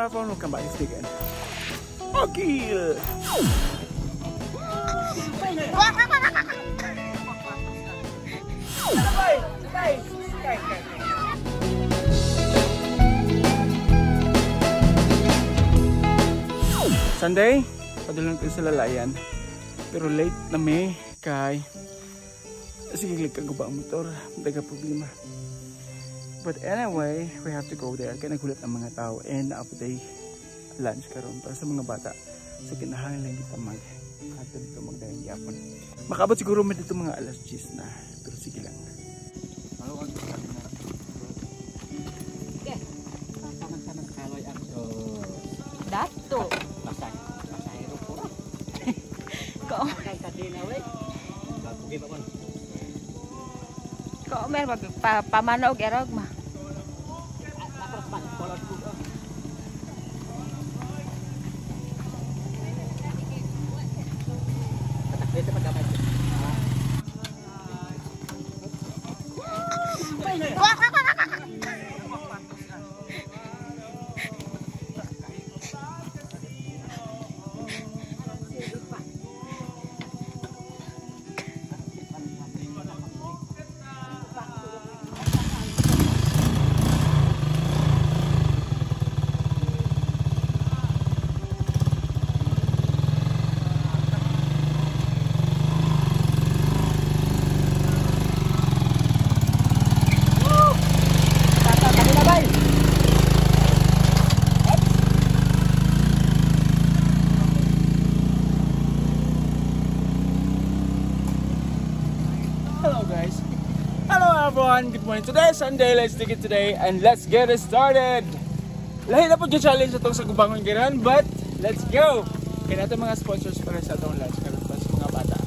everyone, welcome back again. Okay. Sunday, padalang ko sa lalayan. Pero late na may kay sige ka guba ang motor, daga problema. But anyway, we have to go there. Kaya nagulat ang mga tao and na-update lunch karon para sa mga bata. So kinahanglan lang kita ato dito magdayon gyapon. Makaabot siguro mo dito mga alas 10 na. Pero sige lang. Ano ang sabi na? Okay. Tanang kaloy ang so dato. Pasahero po. Ko kay kadina we. Bagugi pa kon. Ko mer pamanog erog ma. Atras pa kolot ko. Ito pa gamay. Good morning. Today is Sunday. Let's take it today and let's get it started. Lahi na po yung challenge itong sa Gubangon Giran, but let's go! Kaya natin mga sponsors para sa itong lunch karon para sa mga bata.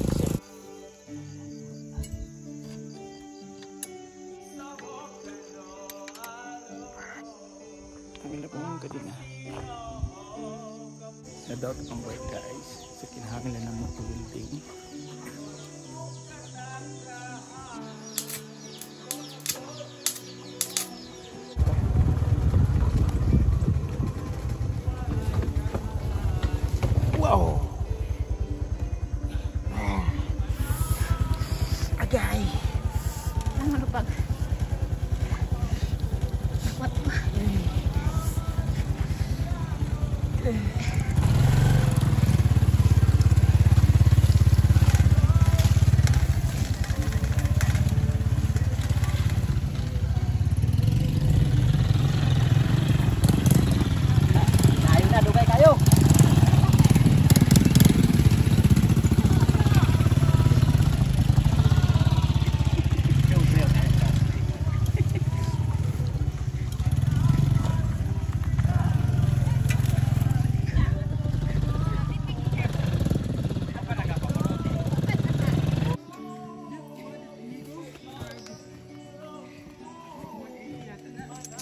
Ang ila po mga kadina. Na-doubt ang work guys. So kinahanglan na mag-building. Wow! Agay! Ang malupag. What?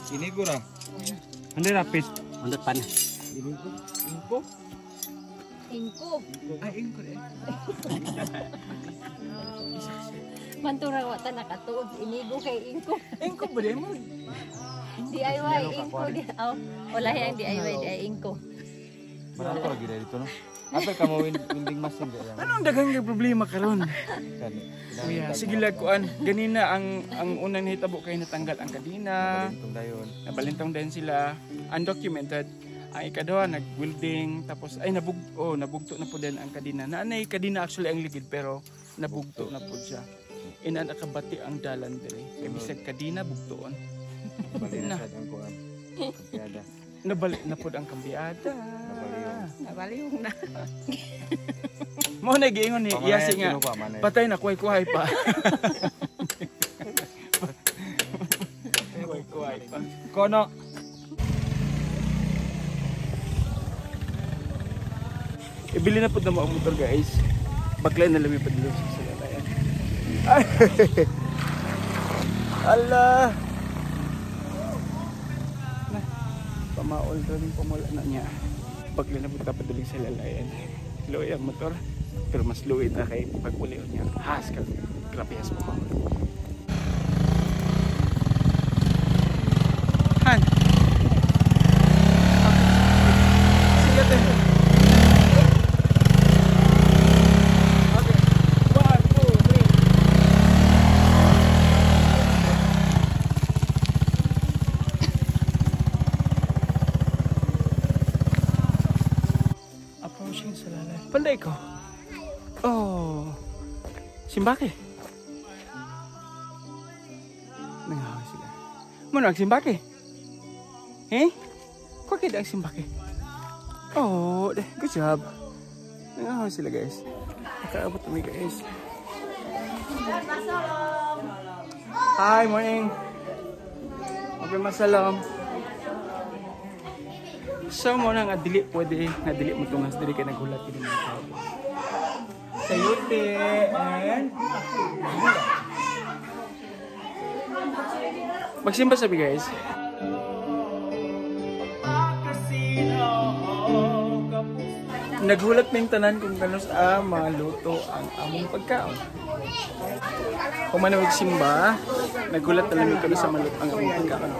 Ini kurang. Anda rapid. Mandot pan. Ingko. Ay, ingko eh. Mantura wata nakatuod inigo kay ingko. Ingko ba din mo? DIY ingko di. Oh, wala yang DIY di ingko. Marami lagi dari dito no. Apa ka mo winding machine di. Anong daghang problema karon? Kuya, sige lang kuan. Ganina ang unang nahitabo kay natanggal ang kadina. Nabalintong din sila. Undocumented. Ang ikaduha nag-welding tapos ay nabugto na po din ang kadina. Naanay kadina actually ang ligid pero nabugto na po siya. Inan nakabati ang dalan dire. Kay bisag kadina bugtoon. Balik na ang kuan. Kampiada. Nabalik na po ang kambiada. Nabaliyong na. Mo na giingon ni Yasi nga. Patay na kuhay-kuhay pa. Kuhay-kuhay pa. Kono. Ibili na po na mga motor guys. Baklay na lumipad dito sa lalayan. Allah. Pamaol rin pamula na niya. Baklay na po tapaduling sa lalayan. Luwi ang motor. Pero mas luwi na kay pag-uliw niya. Haskal. Grabe has pamaol. Han. natin. Okay. 1, 2, 3. Approaching sa lalay. Panday ko. Oh. Simbake. Nangahaw sila. Muna ang simbake. Eh? Kung kita ang simbake. Oh, good job. Nangahaw sila guys. Nakaabot kami guys. Hi, morning. Okay, masalam. So, muna nga dili pwede. Nadili mo tungas. Dili kayo nagulat. Dili mo tao. Sayute and magsimba sabi guys. Naghulat ng tanan kung gano'n sa maluto ang among pagkaon. Kung manawag simba, naghulat na lang kami sa maluto ang among pagkaon.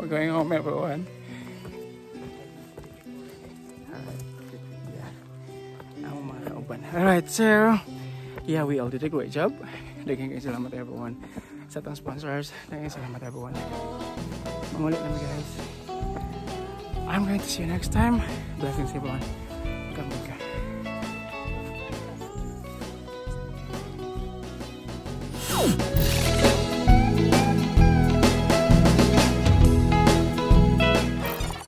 We're going home, everyone. Alright, so yeah, we all did a great job. Daghang salamat everyone sa atong sponsors. Daghang salamat everyone. Mamulit naman guys. I'm going to see you next time. Blessings everyone. Come on.